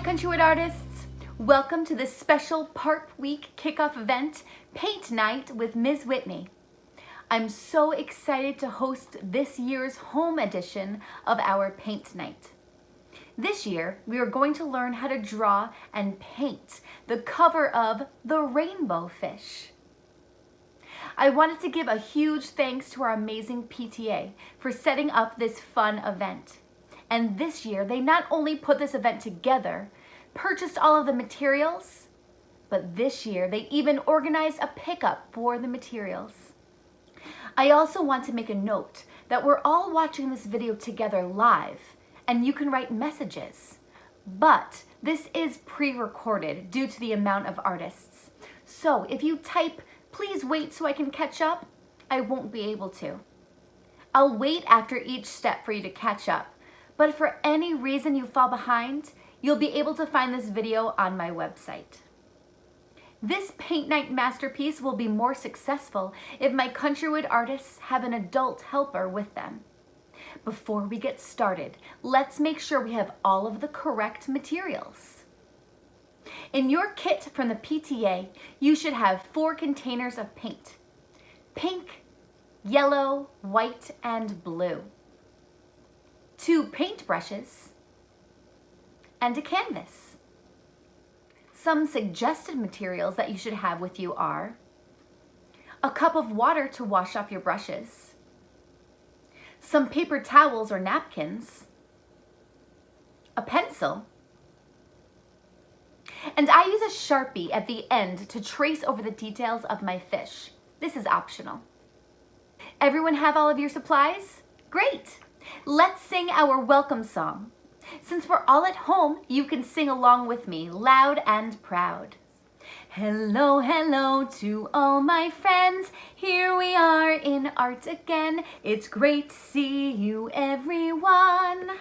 Countrywood artists, welcome to this special PARP Week kickoff event, Paint Night with Ms. Whitney. I'm so excited to host this year's home edition of our Paint Night. This year, we are going to learn how to draw and paint the cover of The Rainbow Fish. I wanted to give a huge thanks to our amazing PTA for setting up this fun event. And this year, they not only put this event together, purchased all of the materials, but this year they even organized a pickup for the materials. I also want to make a note that we're all watching this video together live, and you can write messages. But this is pre-recorded due to the amount of artists. So if you type, "Please wait so I can catch up," I won't be able to. I'll wait after each step for you to catch up. But if for any reason you fall behind, you'll be able to find this video on my website. This Paint Night masterpiece will be more successful if my Countrywood artists have an adult helper with them. Before we get started, let's make sure we have all of the correct materials. In your kit from the PTA, you should have 4 containers of paint: pink, yellow, white, and blue. 2 paintbrushes, and a canvas. Some suggested materials that you should have with you are a cup of water to wash off your brushes, some paper towels or napkins, a pencil, and I use a Sharpie at the end to trace over the details of my fish. This is optional. Everyone have all of your supplies? Great! Let's sing our welcome song. Since we're all at home, you can sing along with me, loud and proud. Hello, hello to all my friends. Here we are in art again. It's great to see you, everyone.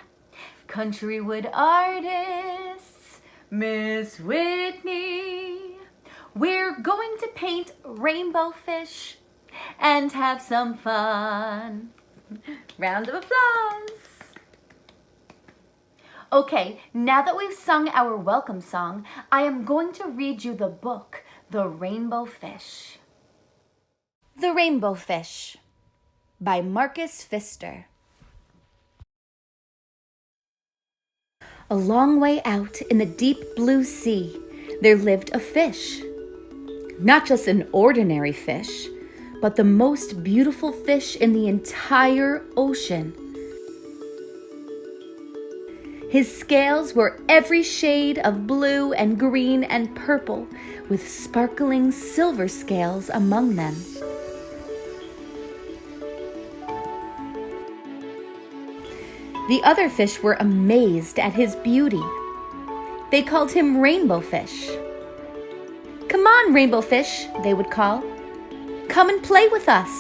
Countrywood artists, Miss Whitney. We're going to paint rainbow fish and have some fun. Round of applause. Okay, now that we've sung our welcome song, I am going to read you the book, The Rainbow Fish. The Rainbow Fish by Marcus Pfister. A long way out in the deep blue sea, there lived a fish. Not just an ordinary fish, but the most beautiful fish in the entire ocean. His scales were every shade of blue and green and purple, with sparkling silver scales among them. The other fish were amazed at his beauty. They called him Rainbow Fish. "Come on, Rainbow Fish," they would call. "Come and play with us."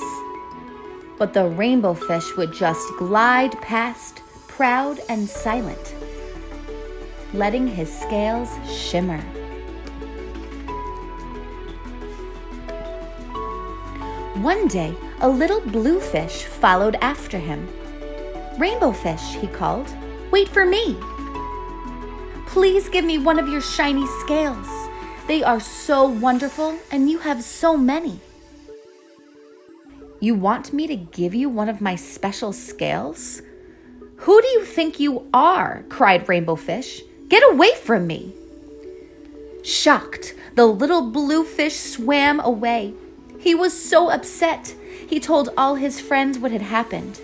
But the rainbow fish would just glide past, proud and silent, letting his scales shimmer. One day, a little blue fish followed after him. "Rainbow Fish," he called, "wait for me. Please give me one of your shiny scales. They are so wonderful, and you have so many." "You want me to give you one of my special scales? Who do you think you are?" cried Rainbow Fish. "Get away from me." Shocked, the little blue fish swam away. He was so upset. He told all his friends what had happened.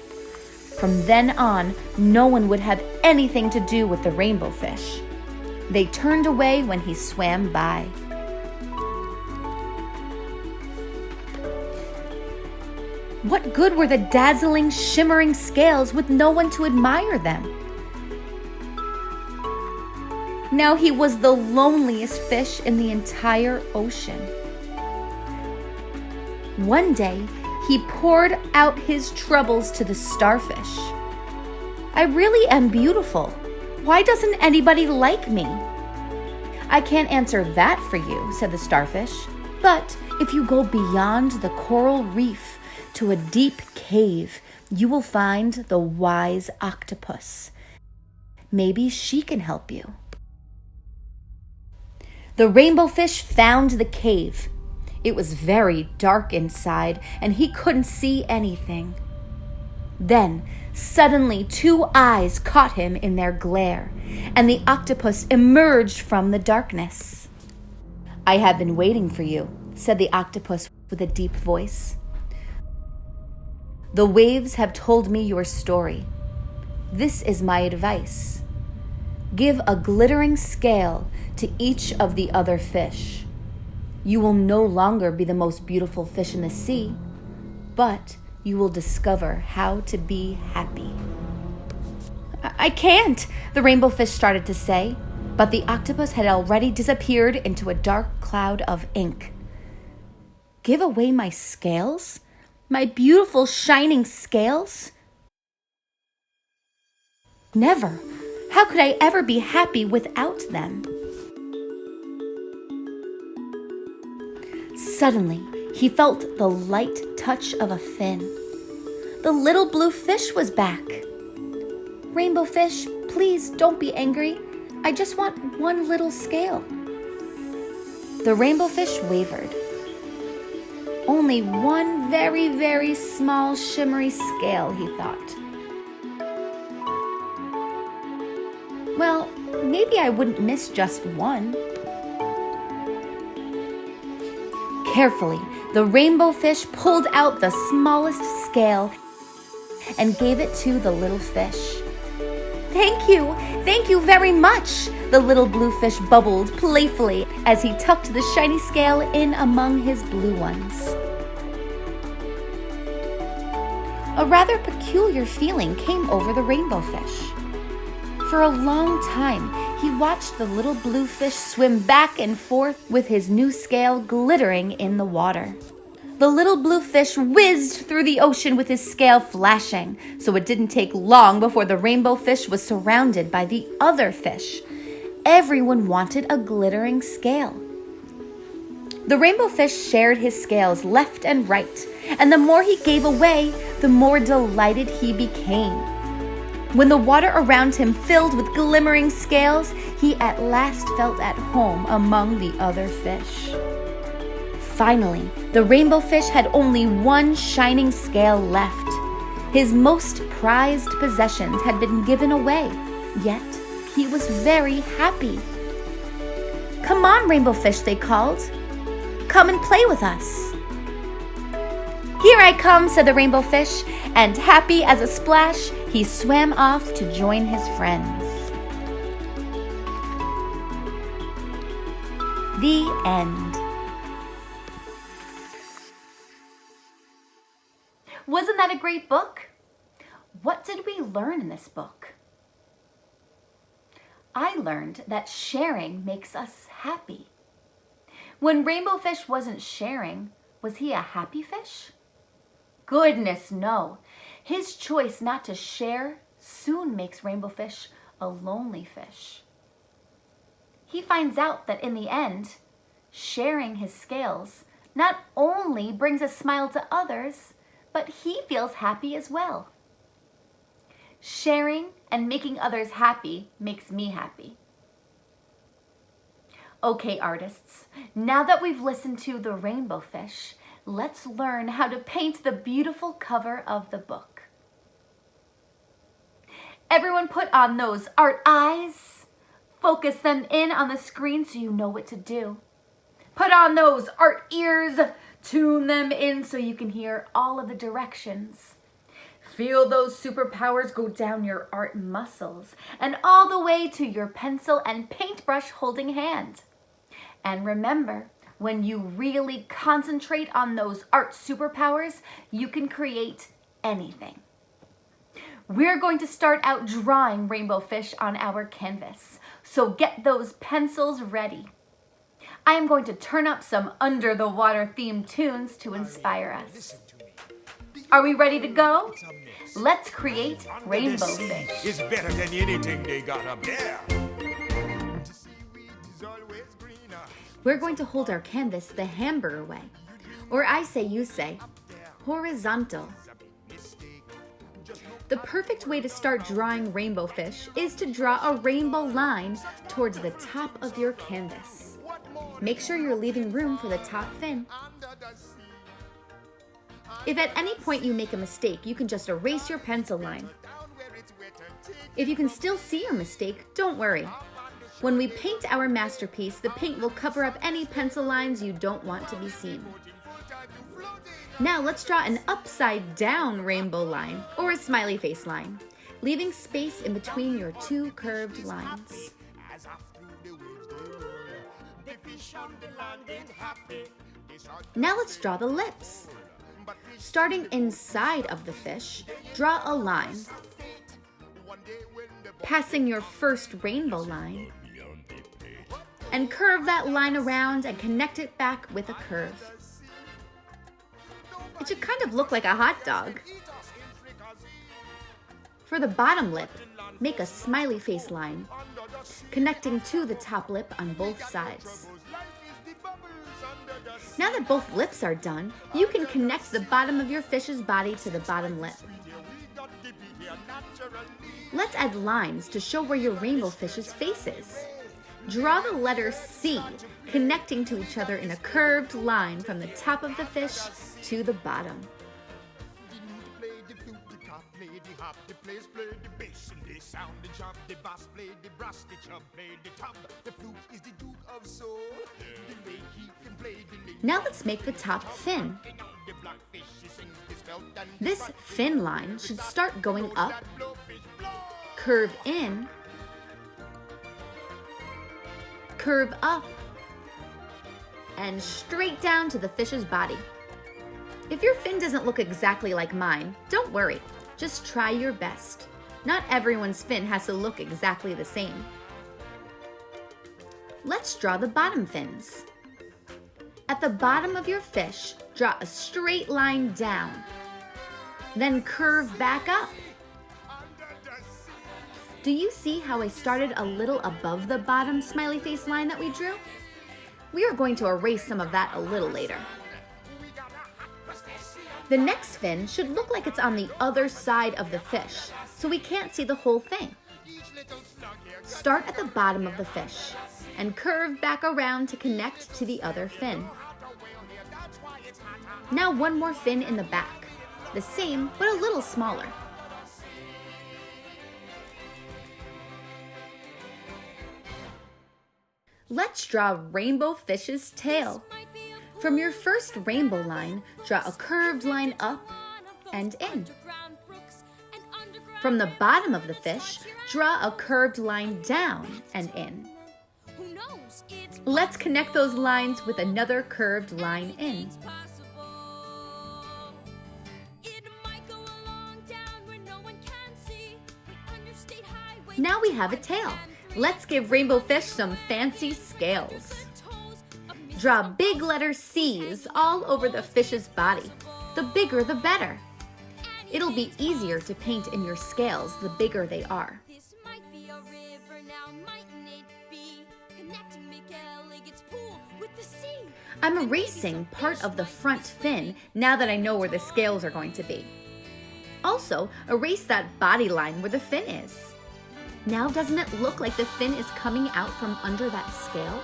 From then on, no one would have anything to do with the rainbow fish. They turned away when he swam by. What good were the dazzling, shimmering scales with no one to admire them? Now he was the loneliest fish in the entire ocean. One day, he poured out his troubles to the starfish. "I really am beautiful. Why doesn't anybody like me?" "I can't answer that for you," said the starfish. "But if you go beyond the coral reef to a deep cave, you will find the wise octopus. Maybe she can help you." The rainbow fish found the cave. It was very dark inside, and he couldn't see anything. Then, suddenly, two eyes caught him in their glare, and the octopus emerged from the darkness. "I have been waiting for you," said the octopus with a deep voice. "The waves have told me your story. This is my advice. Give a glittering scale to each of the other fish. You will no longer be the most beautiful fish in the sea, but you will discover how to be happy." I can't," the rainbow fish started to say, but the octopus had already disappeared into a dark cloud of ink. "Give away my scales? My beautiful shining scales? Never. How could I ever be happy without them?" Suddenly, he felt the light touch of a fin. The little blue fish was back. "Rainbow fish, please don't be angry. I just want one little scale." The rainbow fish wavered. "Only one very, very small shimmery scale," he thought. "Well, maybe I wouldn't miss just one." Carefully, the rainbow fish pulled out the smallest scale and gave it to the little fish. Thank you very much," the little blue fish bubbled playfully as he tucked the shiny scale in among his blue ones. A rather peculiar feeling came over the rainbow fish. For a long time, he watched the little blue fish swim back and forth with his new scale glittering in the water. The little blue fish whizzed through the ocean with his scale flashing, so it didn't take long before the rainbow fish was surrounded by the other fish. Everyone wanted a glittering scale. The rainbow fish shared his scales left and right, and the more he gave away, the more delighted he became. When the water around him filled with glimmering scales, he at last felt at home among the other fish. Finally, the rainbow fish had only one shining scale left. His most prized possessions had been given away, yet he was very happy. "Come on, rainbow fish," they called. "Come and play with us." "Here I come," said the rainbow fish, and happy as a splash, he swam off to join his friends. The end. Wasn't that a great book? What did we learn in this book? I learned that sharing makes us happy. When Rainbow Fish wasn't sharing, was he a happy fish? Goodness, no. His choice not to share soon makes Rainbow Fish a lonely fish. He finds out that in the end, sharing his scales not only brings a smile to others, but he feels happy as well. Sharing and making others happy makes me happy. Okay, artists, now that we've listened to the Rainbow Fish, let's learn how to paint the beautiful cover of the book. Everyone put on those art eyes. Focus them in on the screen so you know what to do. Put on those art ears. Tune them in so you can hear all of the directions. Feel those superpowers go down your art muscles and all the way to your pencil and paintbrush holding hand. And remember, when you really concentrate on those art superpowers, you can create anything. We're going to start out drawing Rainbow Fish on our canvas, so get those pencils ready. I am going to turn up some under the water themed tunes to inspire us. Are we ready to go? Let's create Rainbow Fish. It's better than anything they got up there. We're going to hold our canvas the hamburger way, or I say you say, horizontal. The perfect way to start drawing Rainbow Fish is to draw a rainbow line towards the top of your canvas. Make sure you're leaving room for the top fin. If at any point you make a mistake, you can just erase your pencil line. If you can still see your mistake, don't worry. When we paint our masterpiece, the paint will cover up any pencil lines you don't want to be seen. Now let's draw an upside down rainbow line, or a smiley face line, leaving space in between your two curved lines. Now let's draw the lips. Starting inside of the fish, draw a line. Passing your first rainbow line, and curve that line around and connect it back with a curve. It should kind of look like a hot dog. For the bottom lip, make a smiley face line, connecting to the top lip on both sides. Now that both lips are done, you can connect the bottom of your fish's body to the bottom lip. Let's add lines to show where your rainbow fish's face is. Draw the letter C, connecting to each other in a curved line from the top of the fish to the bottom. Now let's make the top fin. This fin line should start going up, curve in, curve up, and straight down to the fish's body. If your fin doesn't look exactly like mine, don't worry. Just try your best. Not everyone's fin has to look exactly the same. Let's draw the bottom fins. At the bottom of your fish, draw a straight line down, then curve back up. Do you see how I started a little above the bottom smiley face line that we drew? We are going to erase some of that a little later. The next fin should look like it's on the other side of the fish, so we can't see the whole thing. Start at the bottom of the fish and curve back around to connect to the other fin. Now one more fin in the back, the same but a little smaller. Let's draw rainbow fish's tail. From your first rainbow line, draw a curved line up and in. From the bottom of the fish, draw a curved line down and in. Let's connect those lines with another curved line in. Now we have a tail. Let's give rainbow fish some fancy scales. Draw big letter C's all over the fish's body. The bigger the better. It'll be easier to paint in your scales the bigger they are. I'm erasing part of the front fin now that I know where the scales are going to be. Also, erase that body line where the fin is. Now doesn't it look like the fin is coming out from under that scale?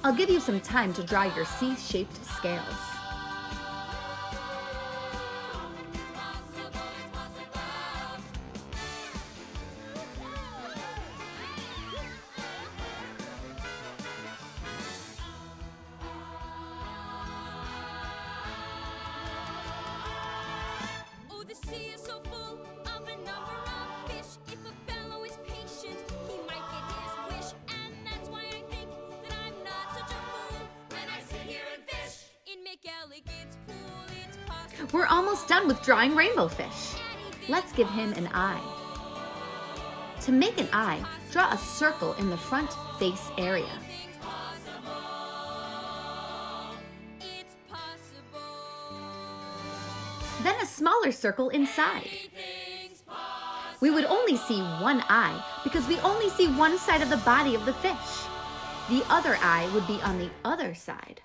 I'll give you some time to draw your C-shaped scales. Oh, the sea is so full of a number of fish. If a fellow is patient, he might get his wish. And that's why I think that I'm not such a fool when I sit here and fish in McElligot's pool. It's possible. We're almost done with drawing rainbow fish. Let's give him an eye. To make an eye, draw a circle in the front face area. It's possible. Then a smaller circle inside. We would only see one eye because we only see one side of the body of the fish. The other eye would be on the other side.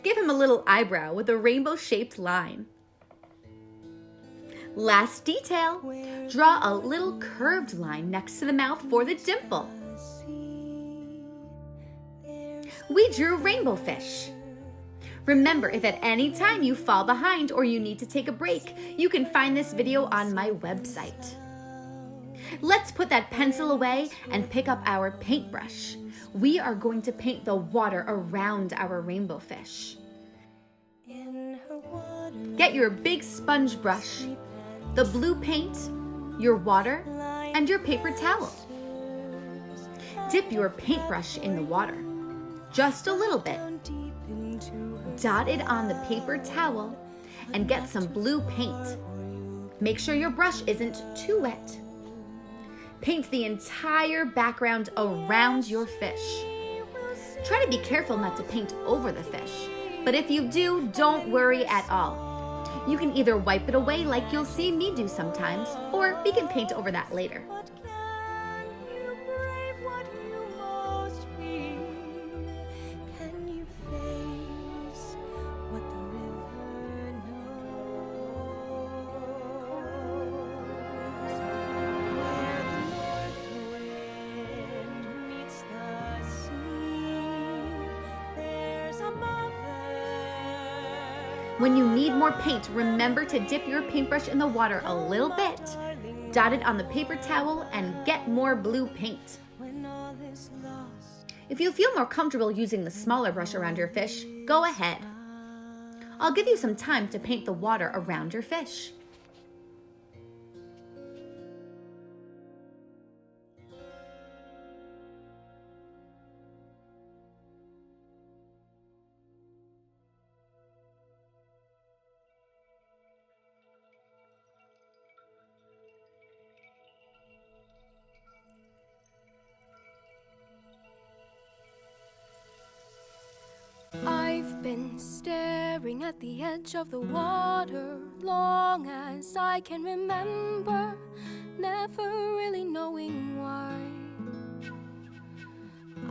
Give him a little eyebrow with a rainbow-shaped line. Last detail, draw a little curved line next to the mouth for the dimple. we drew rainbow fish. Remember, if at any time you fall behind or you need to take a break, you can find this video on my website. Let's put that pencil away and pick up our paintbrush. We are going to paint the water around our rainbow fish. Get your big sponge brush, the blue paint, your water, and your paper towel. Dip your paintbrush in the water, just a little bit. Dot it on the paper towel and get some blue paint. Make sure your brush isn't too wet. Paint the entire background around your fish. Try to be careful not to paint over the fish, but if you do, don't worry at all. You can either wipe it away like you'll see me do sometimes, or we can paint over that later. When you need more paint, remember to dip your paintbrush in the water a little bit, dot it on the paper towel, and get more blue paint. If you feel more comfortable using the smaller brush around your fish, go ahead. I'll give you some time to paint the water around your fish. I've been staring at the edge of the water long as I can remember, never really knowing why.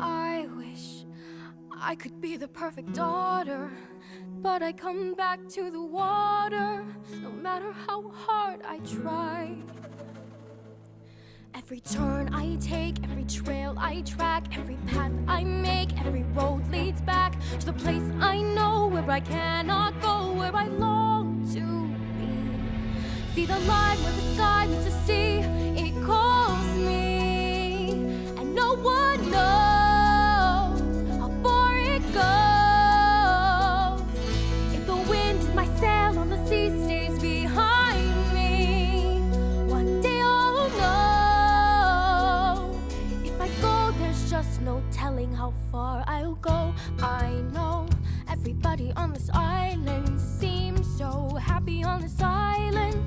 I wish I could be the perfect daughter, but I come back to the water no matter how hard I try. Every turn I take, every trail I track, every path I make, every road leads back to the place I know where I cannot go, where I long to be. See the line where the sky meets the sea, it calls me, and no one knows how far it goes. If the wind in my sail on the sea stays behind me, one day I'll know. If I go, there's just no telling how far I'll go. I know everybody on this island seems so happy on this island.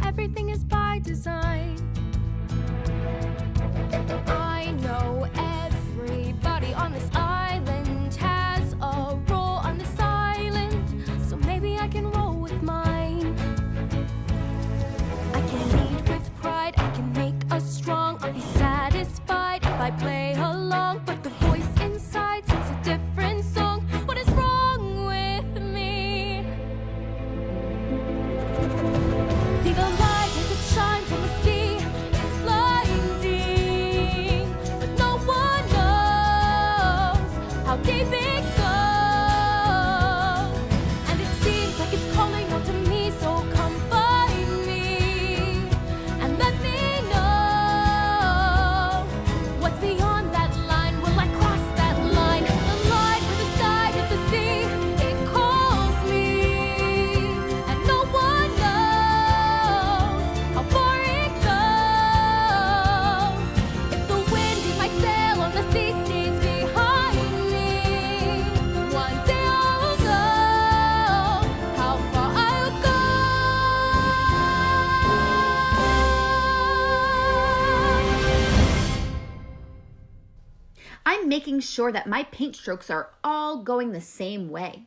Everything is by design. I know everybody on this island has a role on this island, so maybe I can roll with mine. I can lead with pride, I can make us strong. I'll be satisfied if I play along, but the voice inside sings a different song. What is wrong with me? See the light as it shines on the sea, it's blinding, but no one knows how deep it goes. And it seems like it's calling out to me, so come find me and let me know what's beyond that line. Will I cross that line? The line where the sky meets the sea, it calls me, and no one knows how far it goes. If the wind in my sail on the sea stays behind me, one day I'll know how far I'll go. I'm making sure that my paint strokes are all going the same way.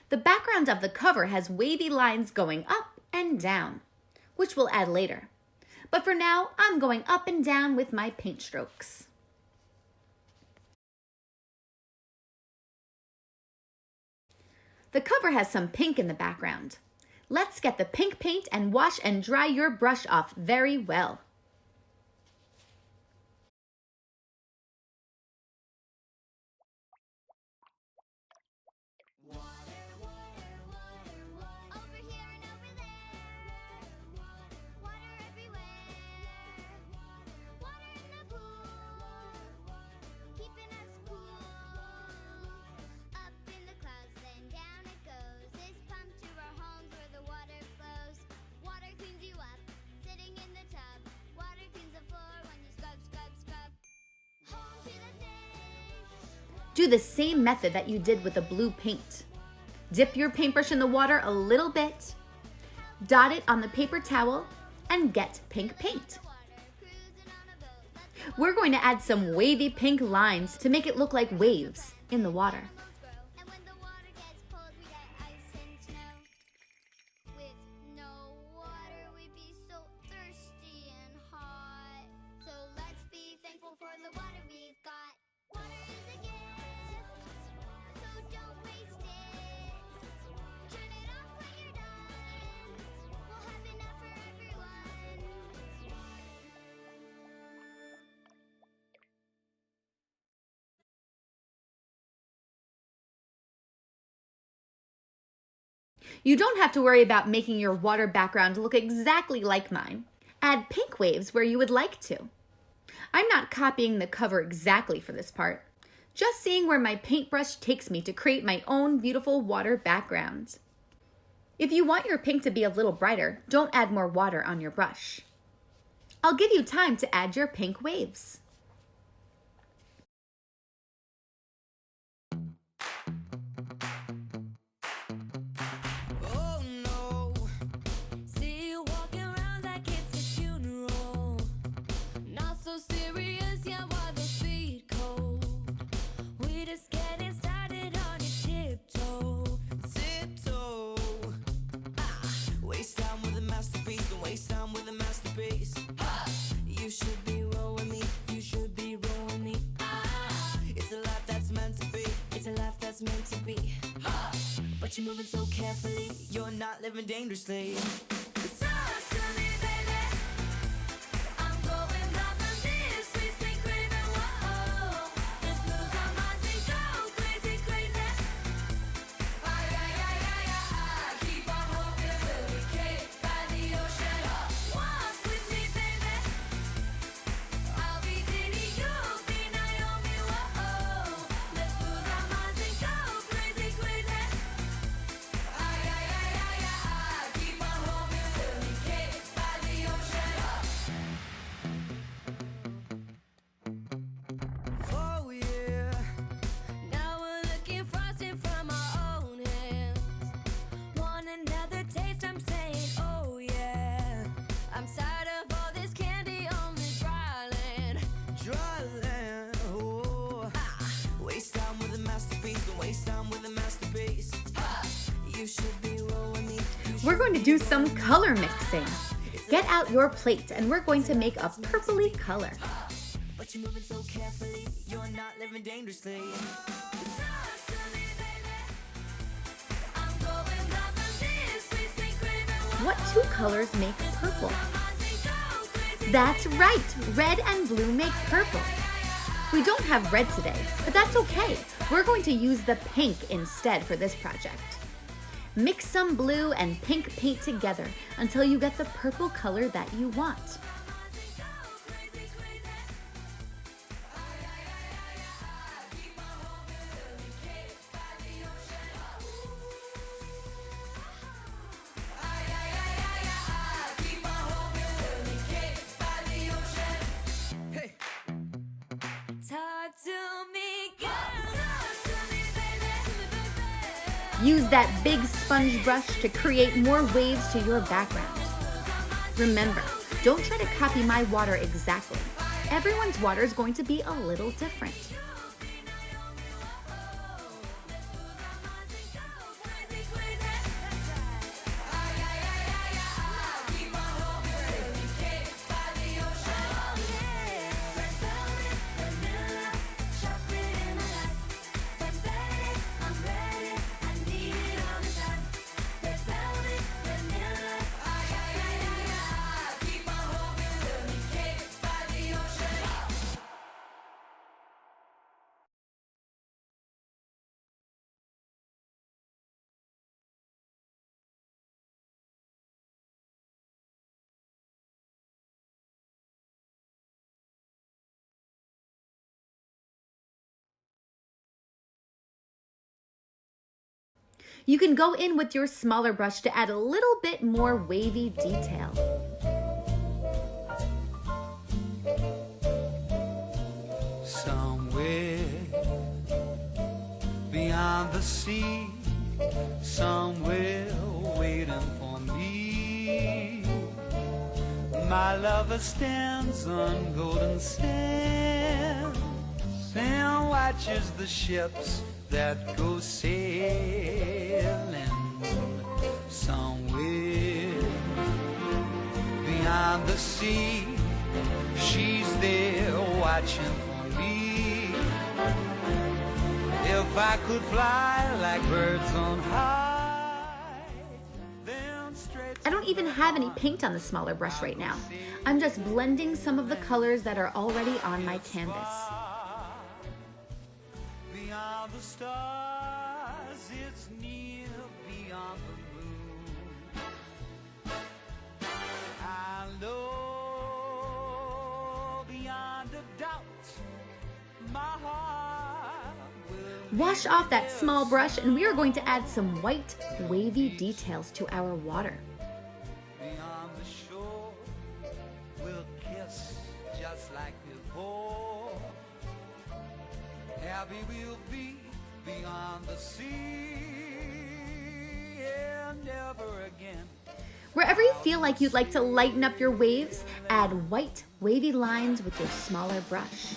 The background of the cover has wavy lines going up and down, which we'll add later. But for now, I'm going up and down with my paint strokes. The cover has some pink in the background. Let's get the pink paint and wash and dry your brush off very well. Do the same method that you did with the blue paint. Dip your paintbrush in the water a little bit, dot it on the paper towel, and get pink paint. We're going to add some wavy pink lines to make it look like waves in the water. And when the water gets cold, we get ice and snow. With no water, we'd be so thirsty and hot. So let's be thankful for the water we've got. Water is a gift, so don't waste it. Turn it off when you're done. We'll have enough for everyone. You don't have to worry about making your water background look exactly like mine. Add pink waves where you would like to. I'm not copying the cover exactly for this part, just seeing where my paintbrush takes me to create my own beautiful water background. If you want your pink to be a little brighter, don't add more water on your brush. I'll give you time to add your pink waves. Oh no, see you walking around like it's a funeral. Not so serious, yeah, why the feet cold? We just getting started on your tiptoe. Tiptoe. Waste time with a masterpiece, and waste time with a masterpiece. You should be rolling me, you should be rolling me. It's a life that's meant to be, it's a life that's meant to be. But you're moving so carefully, you're not living dangerously. Talk to me, baby. I'm going blind from this sweet, sweet craving. Whoa, let's lose our minds and go crazy, crazy. Ay, ay, ay, ay, ay. Keep on hoping we'll be caved by the ocean. Walk with me, baby. I'll be Diddy, you'll be Naomi. Whoa, let's lose our minds and go crazy, crazy. Ay, ay, ay, ay, ay. Keep on hoping we'll be caved by the ocean. Oh yeah. Now we're looking frosted from our own hands. Want another taste? I'm saying, oh yeah. I'm tired of all this candy on the dry land. Dry land. Oh. Waste time with a masterpiece, and waste time with a masterpiece. You should be rolling me. We're going to do some color mixing. Get out your plate and we're going to make a purpley color. But you're moving so carefully, you're not living dangerously. Talk to me, baby. I'm going blind from this sweet, sweet craving. What two colors make purple? Minds and go crazy. That's right, red and blue make purple. We don't have red today, but that's okay. We're going to use the pink instead for this project. Mix some blue and pink paint together until you get the purple color that you want. Hey. Talk to me, girl. Talk to me, baby. Use that big sponge brush to create more waves to your background. Remember, don't try to copy my water exactly. Everyone's water is going to be a little different. You can go in with your smaller brush to add a little bit more wavy detail. Somewhere beyond the sea, somewhere waiting for me. My lover stands on golden sands and watches the ships that go sailing somewhere beyond the sea. She's there watching for me. If I could fly like birds on high, then straight I don't even have any paint on the smaller brush right now. I'm just blending some of the colors that are already on my canvas. beyond the stars, it's near beyond the moon. I know beyond a doubt, my heart will Wash off that small brush and we are going to add some white, wavy details to our water. beyond the shore. We'll kiss just like before. Happy we'll be beyond the sea and never again. Wherever you feel like you'd like to lighten up your waves, add white, wavy lines with your smaller brush.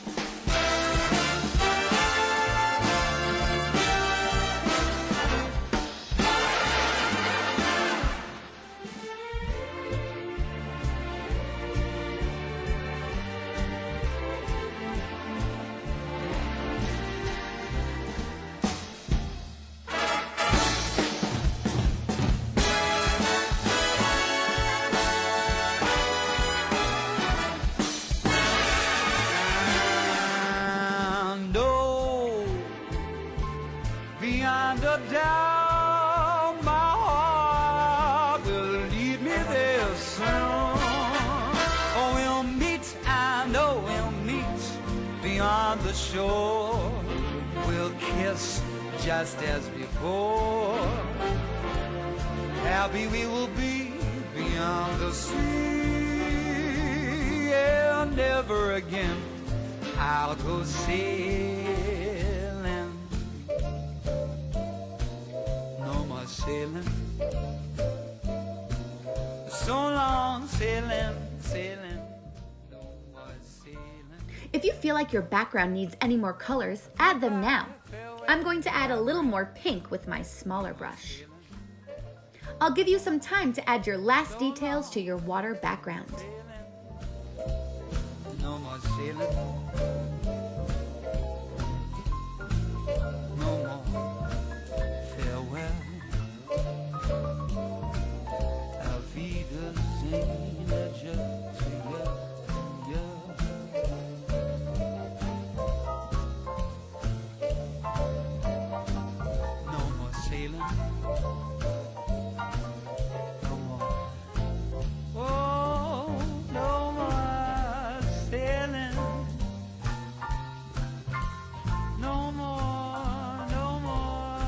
And oh, beyond a doubt, my heart will lead me there soon. Oh, we'll meet, I know we'll meet beyond the shore. We'll kiss just as before. Happy we will be beyond the sea and never again I'll go sailing. No more sailing. So long sailing, sailing. No more sailing. If you feel like your background needs any more colors, add them now. I'm going to add a little more pink with my smaller brush. I'll give you some time to add your last details to your water background. No more sailing. No more farewell. Our vidas ainda just no more sailing. No more. Oh, no more sailing. No more, no more.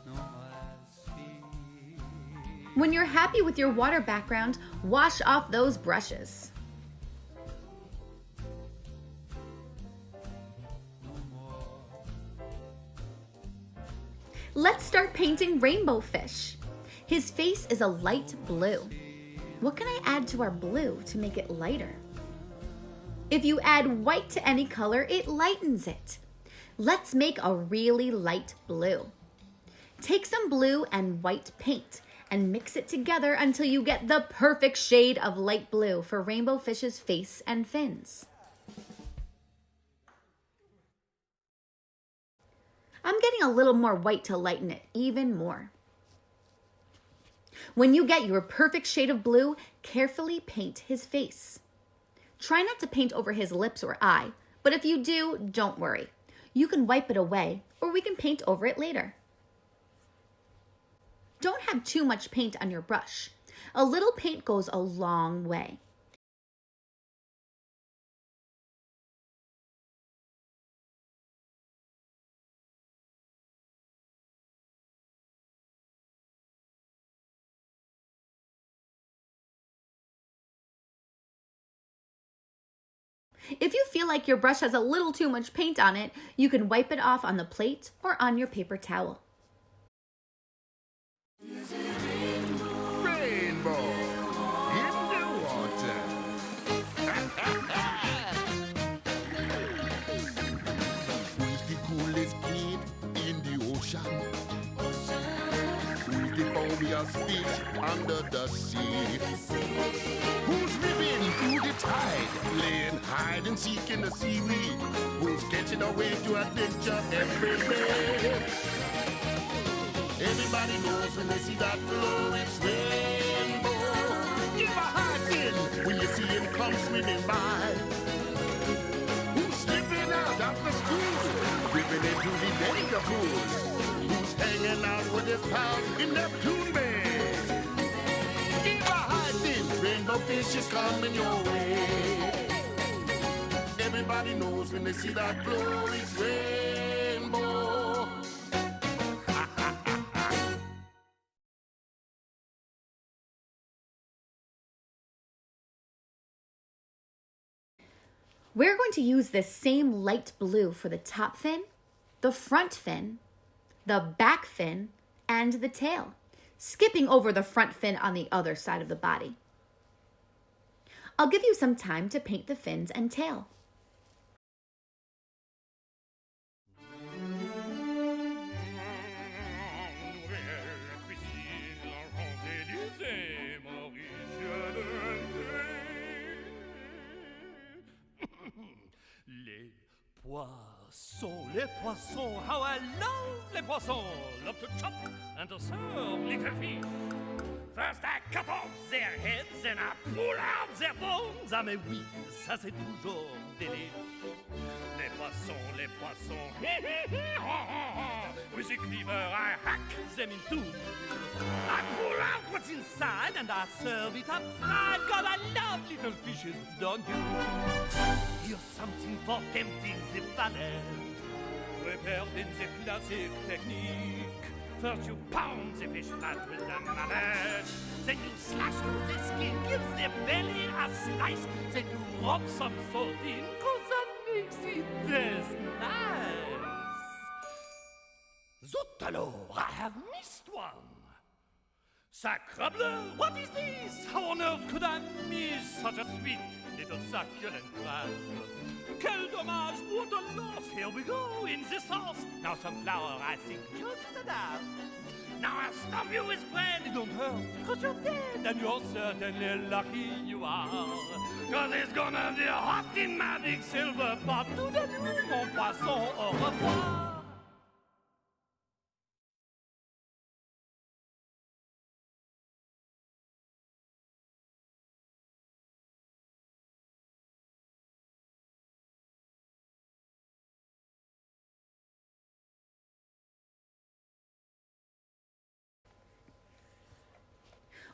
No more sea. When you're happy with your water background, wash off those brushes. Let's start painting Rainbow Fish. His face is a light blue. What can I add to our blue to make it lighter? If you add white to any color, it lightens it. Let's make a really light blue. Take some blue and white paint and mix it together until you get the perfect shade of light blue for Rainbow Fish's face and fins. I'm getting a little more white to lighten it even more. When you get your perfect shade of blue, carefully paint his face. Try not to paint over his lips or eye, but if you do, don't worry. You can wipe it away, or we can paint over it later. Don't have too much paint on your brush. A little paint goes a long way. If you feel like your brush has a little too much paint on it, you can wipe it off on the plate or on your paper towel. Rainbow in the water. Who's the coolest kid in the ocean? Who's the foamiest fish under the sea? Who's living through the tide, playing hide and seek in the seaweed? Who's catching a way to adventure every day? Everybody knows when they see that flow, it's rainbow. Give a high fin when you see him come swimming by. Who's slipping out after school, dipping into the danger pool? Who's hanging out with his pals in Neptune Bay? Give a high fin, rainbow fish is coming your way. Everybody knows when they see that flow, it's rainbow. We're going to use this same light blue for the top fin, the front fin, the back fin, and the tail, skipping over the front fin on the other side of the body. I'll give you some time to paint the fins and tail. Les poissons, how I love les poissons. Love to chop and to serve little fish. First I cut off their heads and I pull out their bones. Ah mais oui, ça c'est toujours délire. Les poissons, with a cleaver I hack them in two. I pull out what's inside and I serve it up fried. God, I love little fishes, don't you? Here's something for tempting the palate. Prepared in the classic technique. First you pound the fish flat with a mallet. Then you slash through the skin, give the belly a slice. Then you rub some salt in, cause that makes it taste nice. Zut alors, I have missed one. Sacre bleu, what is this? How on earth could I miss such a sweet little succulent crab? Quel dommage, what a loss! Here we go, in the sauce. Now some flour, I think, just a dab. Now I'll stuff you with bread, it don't hurt, cause you're dead. And you're certainly lucky you are. Cause it's gonna be hot in my big silver pot. Tout de nuit, mon poisson, au revoir.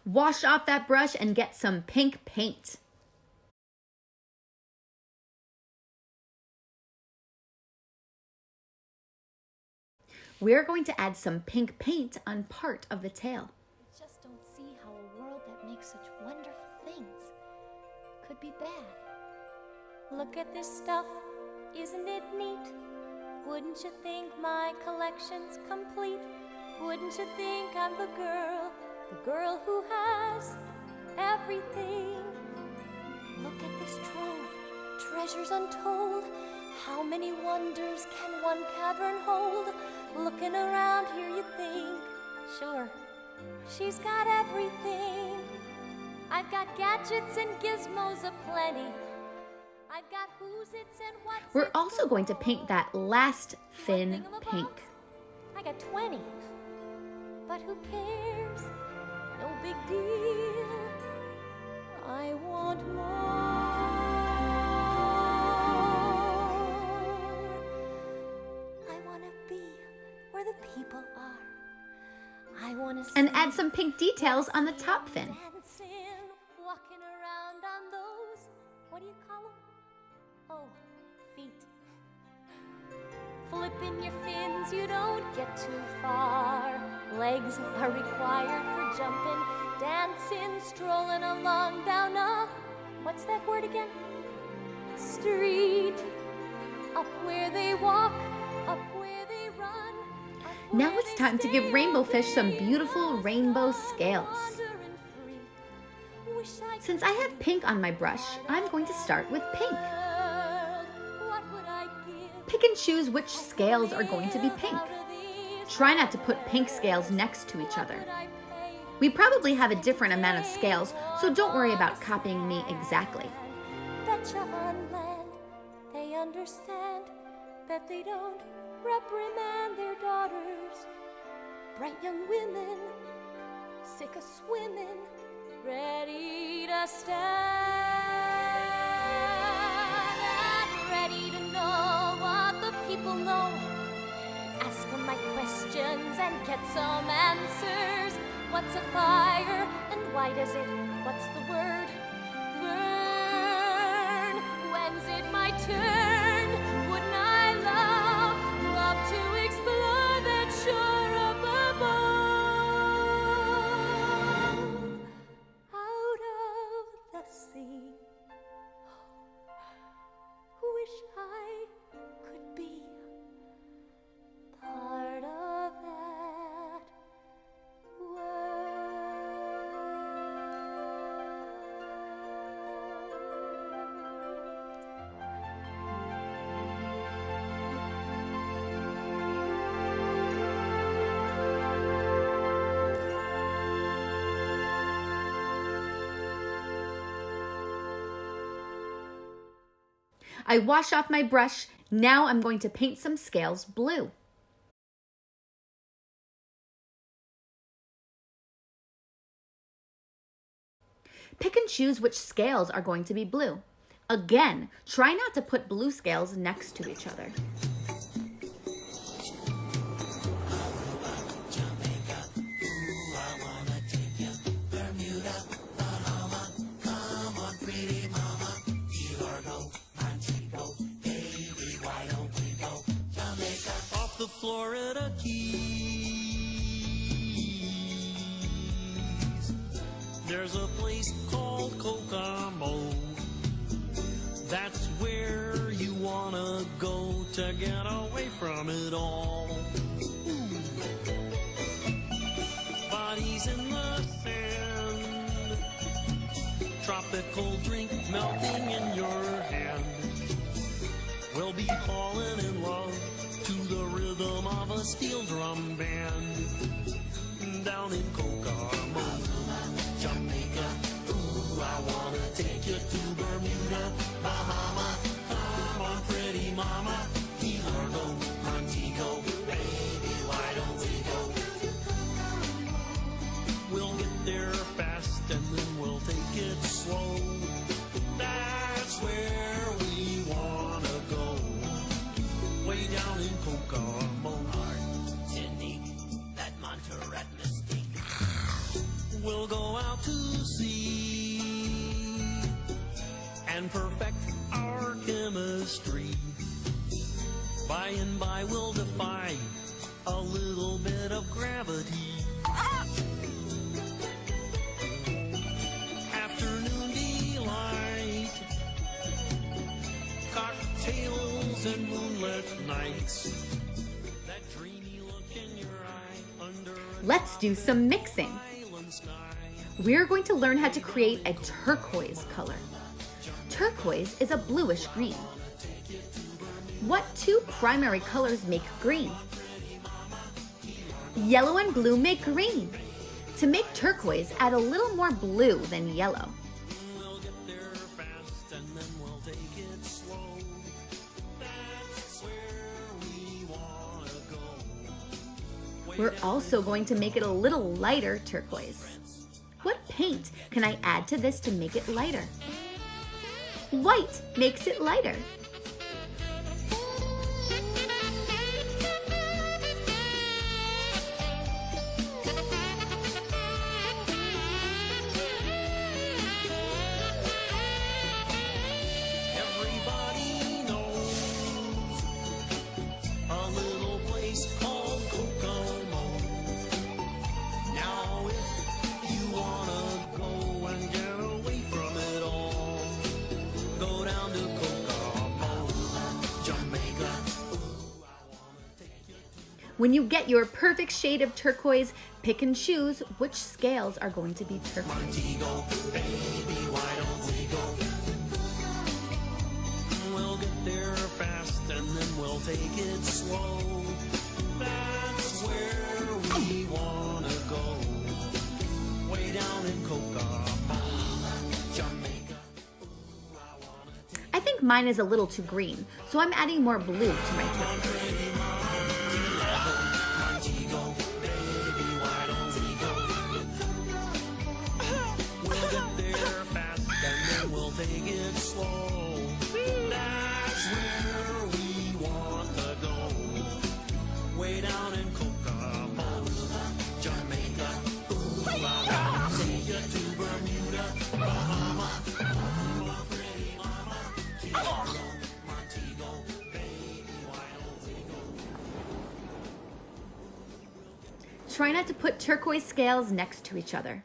Wash off that brush and get some pink paint. We're going to add some pink paint on part of the tail. I just don't see how a world that makes such wonderful things could be bad. Look at this stuff, isn't it neat? Wouldn't you think my collection's complete? Wouldn't you think I'm the girl who has everything? Look at this trove, treasures untold. How many wonders can one cavern hold? Looking around here you think, sure, she's got everything. I've got gadgets and gizmos aplenty. I've got who's its and what's We're its also going to paint that last fin Thingamabobs? pink. I got 20. But who cares? No big deal. I want more. I want to be where the people are. I want to And add some pink details on the top fin. dancing, walking around on those, what do you call them? Oh, feet. Flipping your fins, you don't get too far. Legs are required for jumping, dancing, strolling along down a, what's that word again? street. Up where they walk, up where they run. Now it's time to give rainbow fish some beautiful rainbow scales. Since I have pink on my brush, I'm going to start with pink. Pick and choose which scales are going to be pink. Try not to put pink scales next to each other. We probably have a different amount of scales, so don't worry about copying me exactly. Betcha on land, they understand that they don't reprimand their daughters. Bright young women, sick of swimming, ready to stand and ready to know what the people know. Ask them my questions and get some answers. What's a fire and why does it, what's the word, burn? When's it my turn? Wouldn't I love to explore that shore up above? Out of the sea. Wish I could be part of that I wash off my brush. Now I'm going to paint some scales blue. Pick and choose which scales are going to be blue. Again, try not to put blue scales next to each other. Off the Florida Keys, there's a place called Kokomo. That's where you wanna go to get away from it all. Bodies in the sand, tropical drink melting in your hand. We'll be falling in love to the rhythm of a steel drum band. Down in Kokomo, Jamaica. Ooh, I wanna take you to Bermuda, Bahama. Come on, pretty mama. Key Largo, Montego. Baby, why don't we go? We'll get there fast and then we'll take it slow. That's where we wanna go. Way down in Kokomo. Martinique, that Montserrat mystique. We'll go out to sea and perfect our chemistry. By and by we'll defy a little bit of gravity. Afternoon delight, cocktails and moonlit nights. That dreamy look in your eye under Let's do some mixing. an island sky. We're going to learn how to create a turquoise color. Turquoise is a bluish green. What two primary colors make green? Yellow and blue make green. To make turquoise, add a little more blue than yellow. We'll get there fast and then we'll take it slow. That's where we wanna go. We're also going to make it a little lighter turquoise. What paint can I add to this to make it lighter? White makes it lighter. Everybody knows a little place called Kokomo. Now if you wanna go and get away from it all, go down to Kokomo. When you get your perfect shade of turquoise, pick and choose which scales are going to be turquoise. We'll get there fast and then we'll take it slow. That's where we wanna go. Way down in Coca-Cola, Jamaica. I think mine is a little too green, so I'm adding more blue to my turquoise. We'll get there fast and then we'll take it slow. That's where we want to go. Way down in Coca-Cola, Jamaica. Ooh, I wanna take you to Bermuda, Bahama, pretty mama. Montego, baby, why don't we go? Try not to put turquoise scales next to each other.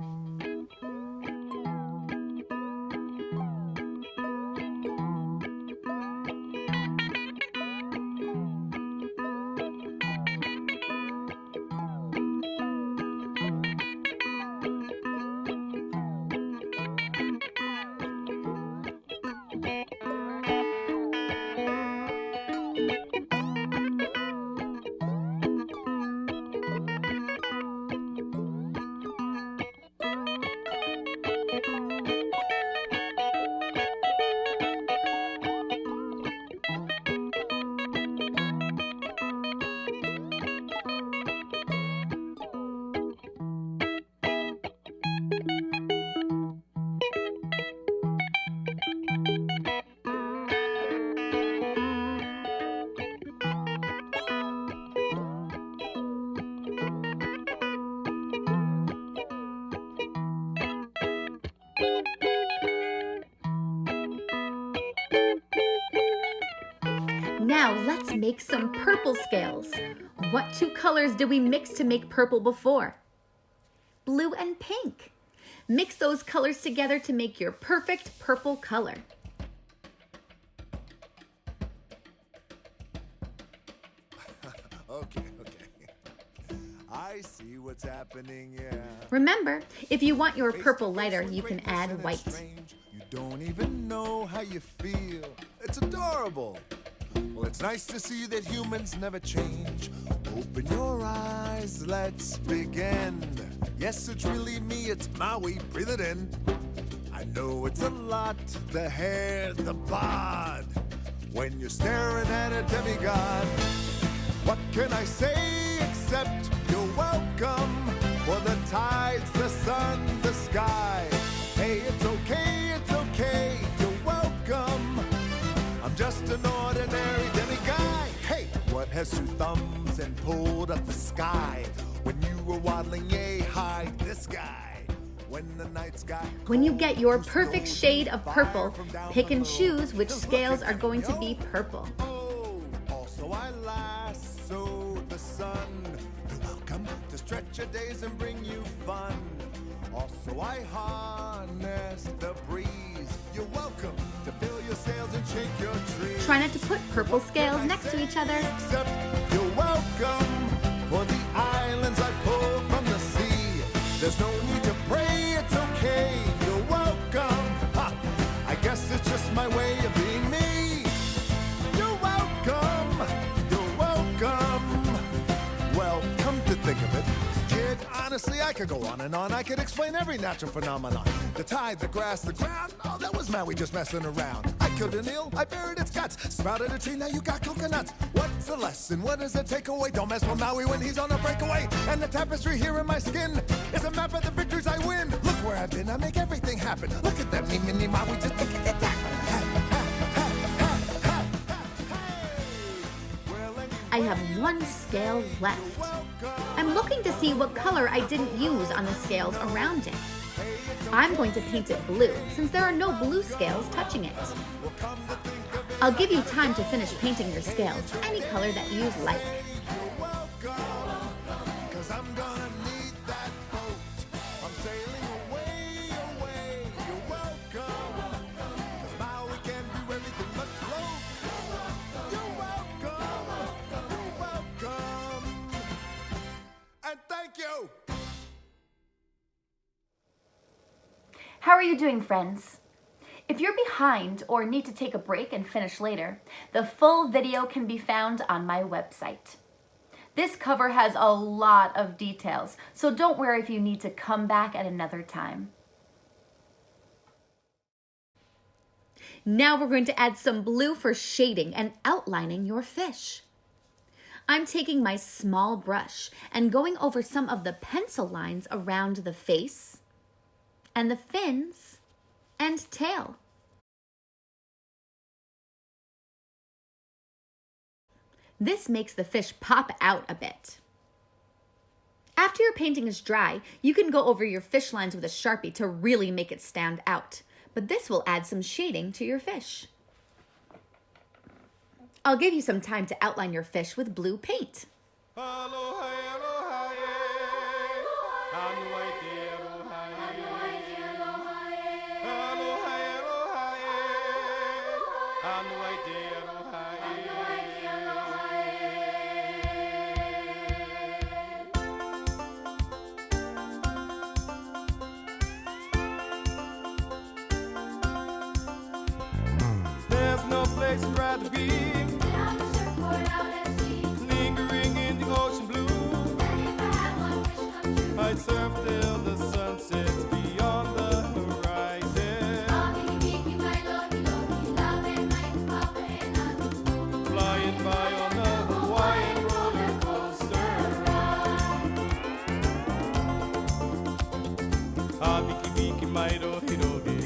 Now let's make some purple scales. What two colors did we mix to make purple before? Blue and pink. Mix those colors together to make your perfect purple color. Okay. I see what's happening, yeah. Remember, if you want your purple lighter, you can add Isn't it white. strange? You don't even know how you feel. It's adorable. Well, it's nice to see that humans never change. Open your eyes, let's begin. Yes, it's really me, it's Maui, breathe it in. I know it's a lot, the hair, the bod. When you're staring at a demigod, what can I say except you're welcome? For the tides, the sun, the sky. Hey, it's okay, you're welcome. I'm just an ordinary demiguy. Hey, what has two thumbs and pulled up the sky? When you were waddling yay high, this guy. When the nights got When you get your cold, perfect snow, shade of fire purple, from down pick and below. choose which Just scales look are at going me, to yo. be purple. Oh, also I lasso the sun. You're welcome to stretch your days and bring you fun. Also I harness the breeze. You're welcome to fill your sails and shake your trees. Try not to put purple scales next to each other. Except you're welcome for the islands I pulled from the sea. There's no need to pray, it's okay. You're welcome. Ha, I guess it's just my way of being me. You're welcome. You're welcome. Well, come to think of it, kid, honestly, I could go on and on. I could explain every natural phenomenon. The tide, the grass, the ground. Oh, that was Maui just messing around. I killed an eel, I buried its guts. Sprouted a tree, now you got coconuts. What's the lesson? What is the takeaway? Don't mess with Maui when he's on a breakaway. And the tapestry here in my skin is a map of the victories I win. Look where I've been, I make everything happen. Look at that, me, mini Maui, just look at that. I have one scale left. I'm looking to see what color I didn't use on the scales around it. I'm going to paint it blue, since there are no blue scales touching it. I'll give you time to finish painting your scales, any color that you like. Cause I'm gonna need that boat. I'm sailing away, away. You're welcome. Cause Maui can do everything but float. You're welcome. You're welcome. are you doing, friends? If you're behind or need to take a break and finish later, the full video can be found on my website. This cover has a lot of details, so don't worry if you need to come back at another time. Now we're going to add some blue for shading and outlining your fish. I'm taking my small brush and going over some of the pencil lines around the face and the fins and tail. This makes the fish pop out a bit. After your painting is dry, you can go over your fish lines with a Sharpie to really make it stand out, but this will add some shading to your fish. I'll give you some time to outline your fish with blue paint. There's no place I'd rather be. Lingering in the ocean blue. I'd surf till the sun sets beyond the horizon. Flying by on the Hawaiian roller coaster ride. Miki Miki Mairo Hiroge.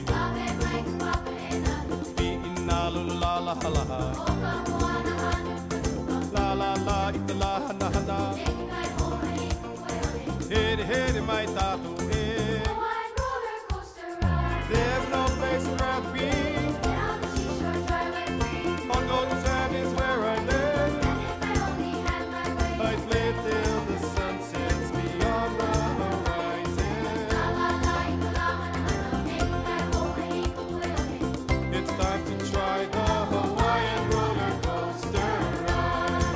La la la la la la la ita la hana hana hede hede mai tatu e there's no place I'd rather be. On golden sand is where I live. I'd play till the sun sets beyond the horizon. It's time to try the Hawaiian roller coaster ride.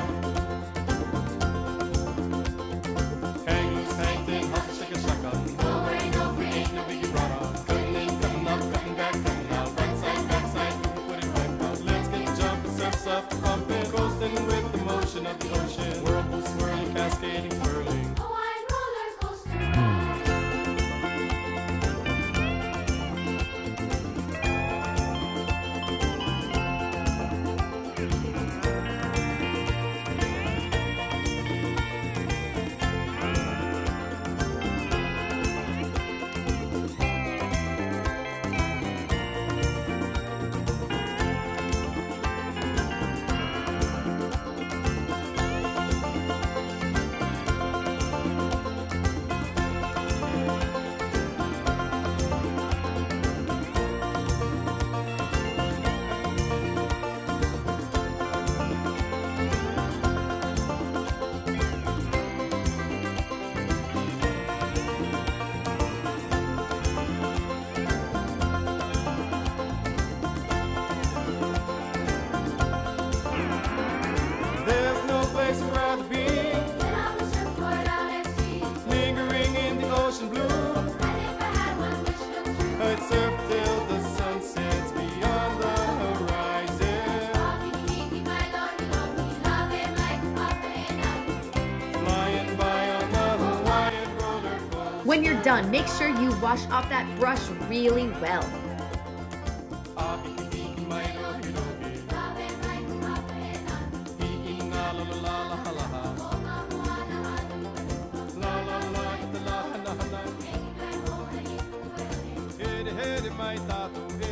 Hang loose, hang thin, hustle, shake a shaka. No way, no free, ain't no biggie rara. Cutting in, cutting up, cutting back, cutting out. Right side, back side, put it back out. Let's get the jumping, surfs up, pumping, coasting with the motion of the ocean. Whirlpool swirling, cascading, whirling. Hawaiian roller coaster ride. There's no place I'd rather be. Lingering in the ocean blue. I'd surf till the sun sets beyond the horizon. Flying by on the Hawaiian roller coaster. When you're done, make sure you wash off that brush really well. Miki Miki Mairo Hiroge. Hiki na la la la la la la. La la la ita la hana hana. Hede hede mai tatu e.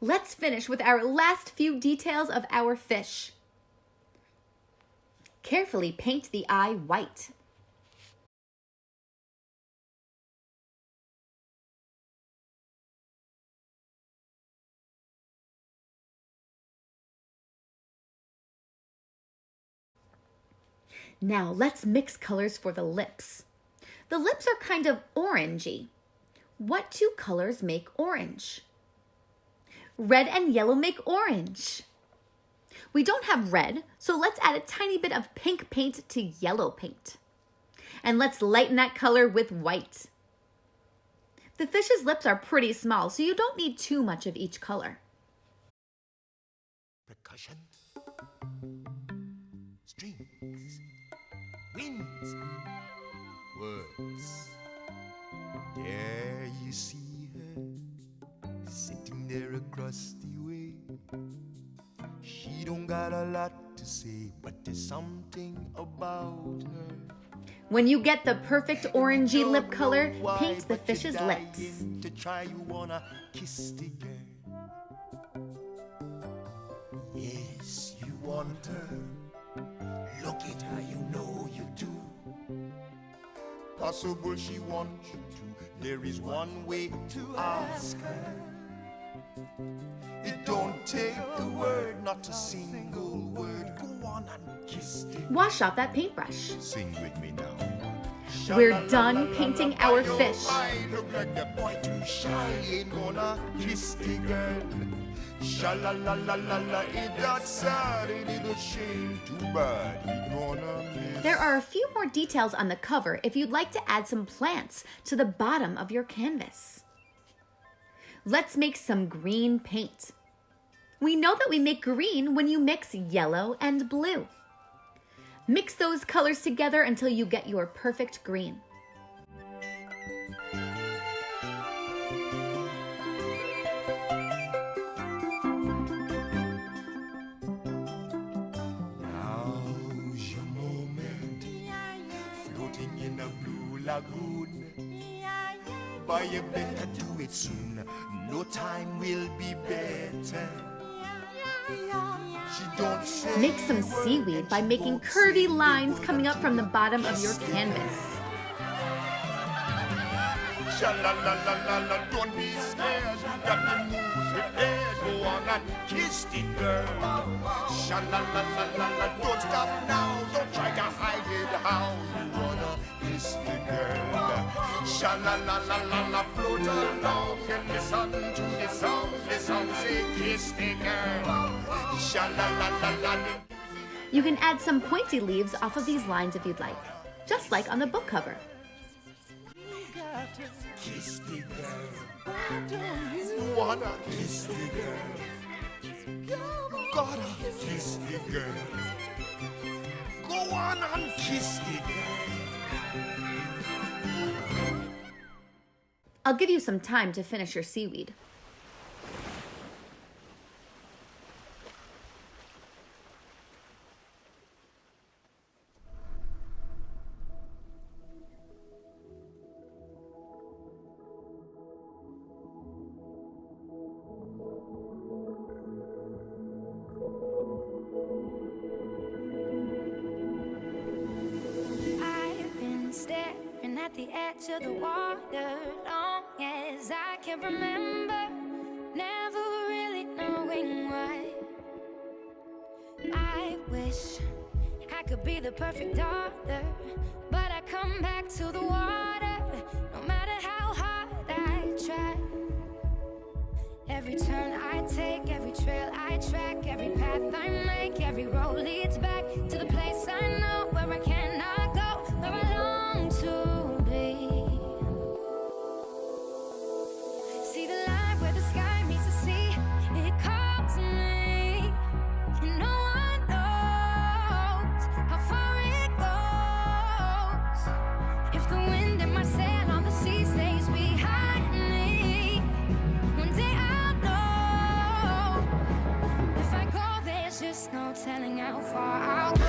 Let's finish with our last few details of our fish. Carefully paint the eye white. Now let's mix colors for the lips. The lips are kind of orangey. What two colors make orange? Red and yellow make orange. We don't have red, so let's add a tiny bit of pink paint to yellow paint. And let's lighten that color with white. The fish's lips are pretty small, so you don't need too much of each color. Percussion, strings, winds, words. There you see her, sitting there across the way. She don't got a lot to say, but there's something about her. When you get the perfect orangey lip color, paint the fish's lips. To try, you wanna kiss the girl. Yes, you want her. Look at her, you know you do. Possible she wants you to. There is one way to ask her. It don't take a word, not a single word. Go on and kiss the girl. Wash off that paintbrush. Sing with me now. We're done painting our fish. Look like the boy too shy, ain't gonna kiss the girl. Sha-la-la-la-la-la, ain't that sad, ain't it a shame? Too bad, we gonna miss. There are a few more details on the cover if you'd like to add some plants to the bottom of your canvas. Let's make some green paint. We know that we make green when you mix yellow and blue. Mix those colors together until you get your perfect green. Now's your moment, floating in a blue lagoon. But you better do it soon, no time will be better. She don't say Make some a word seaweed and by she making won't curvy say a lines word coming up from the bottom of your Kiss the canvas. Sha-la-la-la-la-la, don't be scared, you got to move prepared. Go on and kiss the girl. Sha-la-la-la-la-la, don't stop now, don't try to hide it how you wanna kiss the girl. Sha-la-la-la-la-la, float along and listen to the song. The song say kiss the girl. Sha-la-la-la-la. You can add some pointy leaves off of these lines if you'd like, just like on the book cover. Kiss the girl. You wanna kiss the girl. You gotta kiss the girl. Go on and kiss the girl. I'll give you some time to finish your seaweed. I've been staring at the edge of the water long as I can remember, never really knowing why. I wish I could be the perfect daughter, but I come back to the water no matter how hard I try. Every turn I take, every trail I track, every path I make, every road leads back to the place I know where I cannot go, where I long to be. See the line where the sky meets the sea, it calls me, and no one knows how far it goes. If the wind in my sail on the sea stays behind me, one day I'll know. If I go, there's just no telling how far I'll go.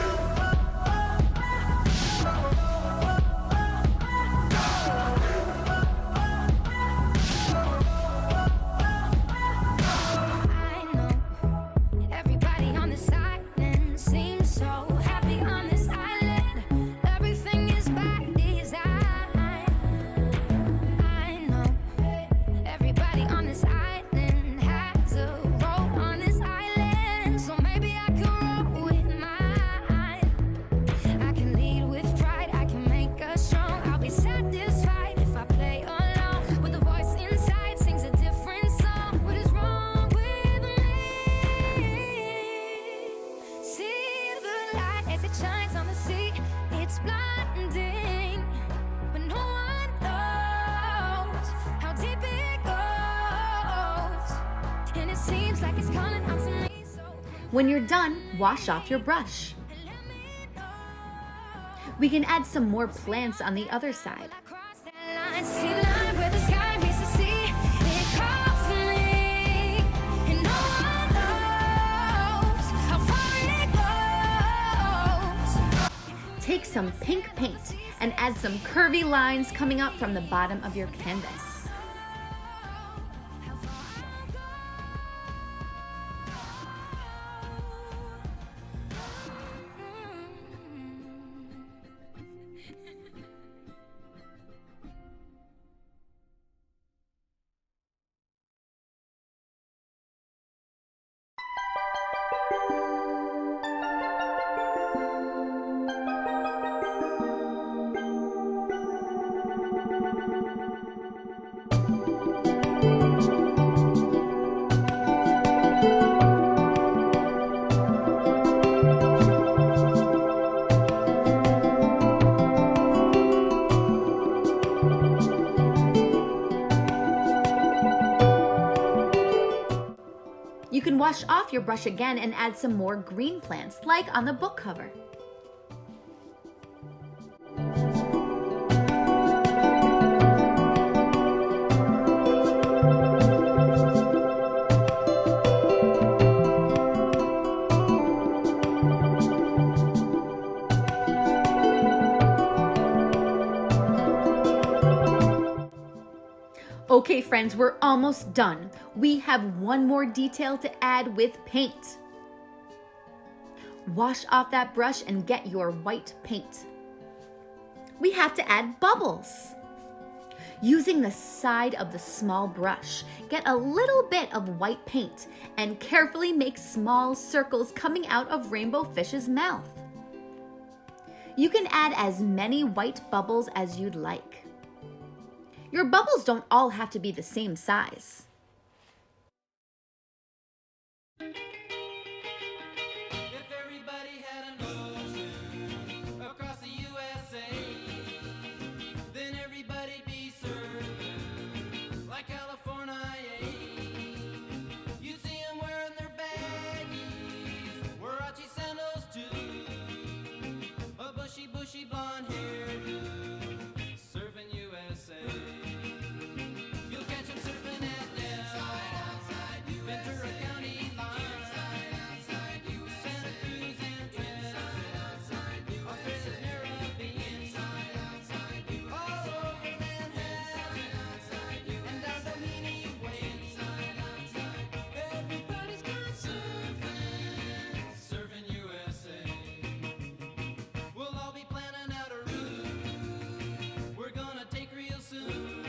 I know everybody on this island seems so happy on this island. Everything is by design. I know everybody on this island has a role on this island, so maybe I can roll with mine. Seems like it's calling out to me, so When you're done, wash off your brush. let me know. We can add some more plants on the other side. I cross that line, see the line where the sky meets the sea. It calls to me, and no one knows how far it goes. Take some pink paint and add some curvy lines coming up from the bottom of your canvas. You can wash off your brush again and add some more green plants, like on the book cover. Okay, friends, we're almost done. We have one more detail to add with paint. Wash off that brush and get your white paint. We have to add bubbles. Using the side of the small brush, get a little bit of white paint and carefully make small circles coming out of Rainbow Fish's mouth. You can add as many white bubbles as you'd like. Your bubbles don't all have to be the same size. If everybody had an ocean across the USA, then everybody'd be served like California. You'd see them wearing their baggies, Warachi sandals too, a bushy blonde hairdo, serving USA. You'll catch them surfing at Ventura County line, Santa Cruz and Trinidad, Australia's Caribbean, all over Manhattan, and down Doheny Way. Everybody's gone surfing USA. We'll all be planning out a route we're gonna take real soon.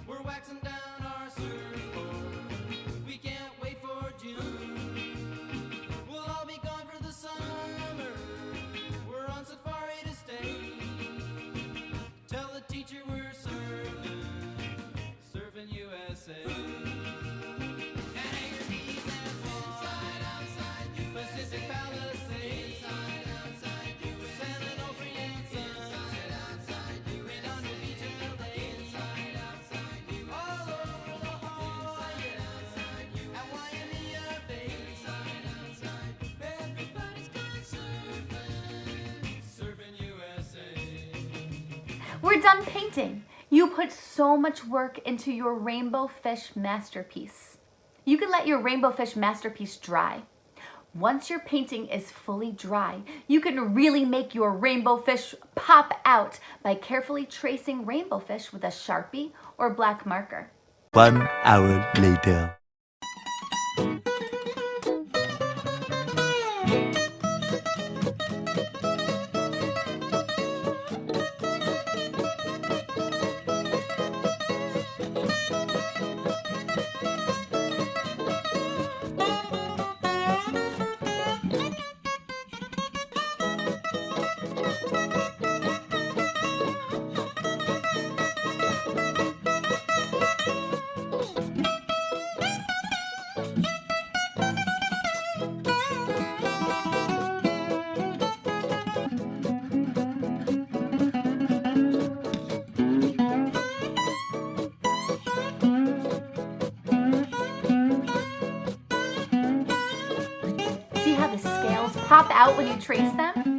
We're waxing down our surfboard, we can't wait for June. We'll all be gone for the summer, we're on safari to stay. Tell the teacher we're surfing USA. And Anchor Beach and Swan, Pacific Palisades, San Onofre and Sun, Redondo Beach, LA, all over La Jolla and Waimea Bay. Everybody's gone surfing USA. We're done painting. You put so much work into your rainbow fish masterpiece. You can let your rainbow fish masterpiece dry. Once your painting is fully dry, you can really make your rainbow fish pop out by carefully tracing rainbow fish with a Sharpie or black marker. 1 hour later. pop out when you trace them?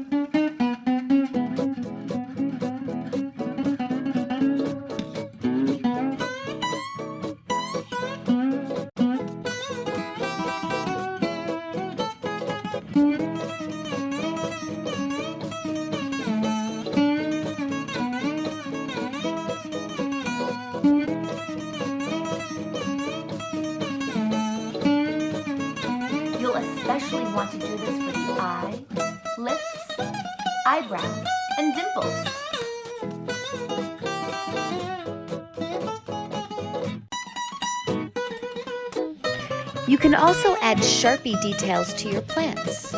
You'll especially want to do this for the eye, lips, eyebrow, and dimples. You can also add Sharpie details to your plants.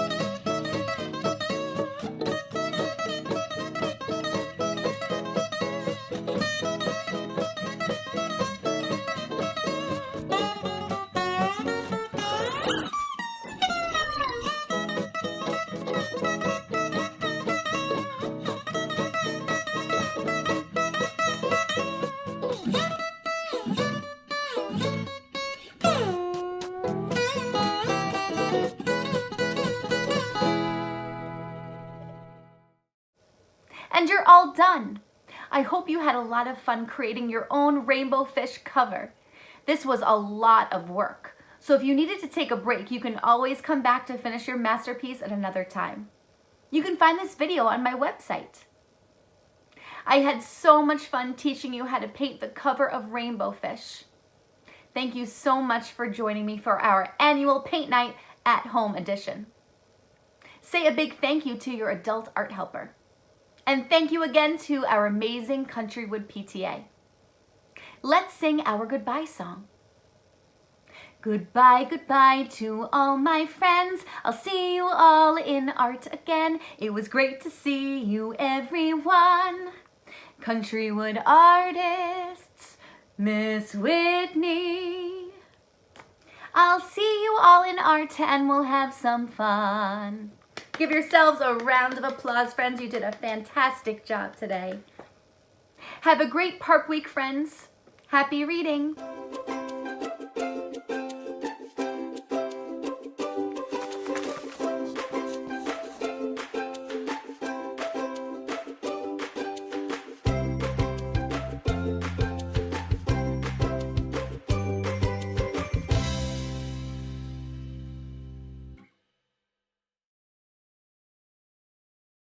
And you're all done. I hope you had a lot of fun creating your own rainbow fish cover. This was a lot of work. So if you needed to take a break, you can always come back to finish your masterpiece at another time. You can find this video on my website. I had so much fun teaching you how to paint the cover of Rainbow Fish. Thank you so much for joining me for our annual Paint Night at Home edition. Say a big thank you to your adult art helper. And thank you again to our amazing Countrywood PTA. Let's sing our goodbye song. Goodbye, goodbye to all my friends. I'll see you all in art again. It was great to see you, everyone. Countrywood artists, Miss Whitney. I'll see you all in art and we'll have some fun. Give yourselves a round of applause, friends. You did a fantastic job today. Have a great PARP week, friends. Happy reading.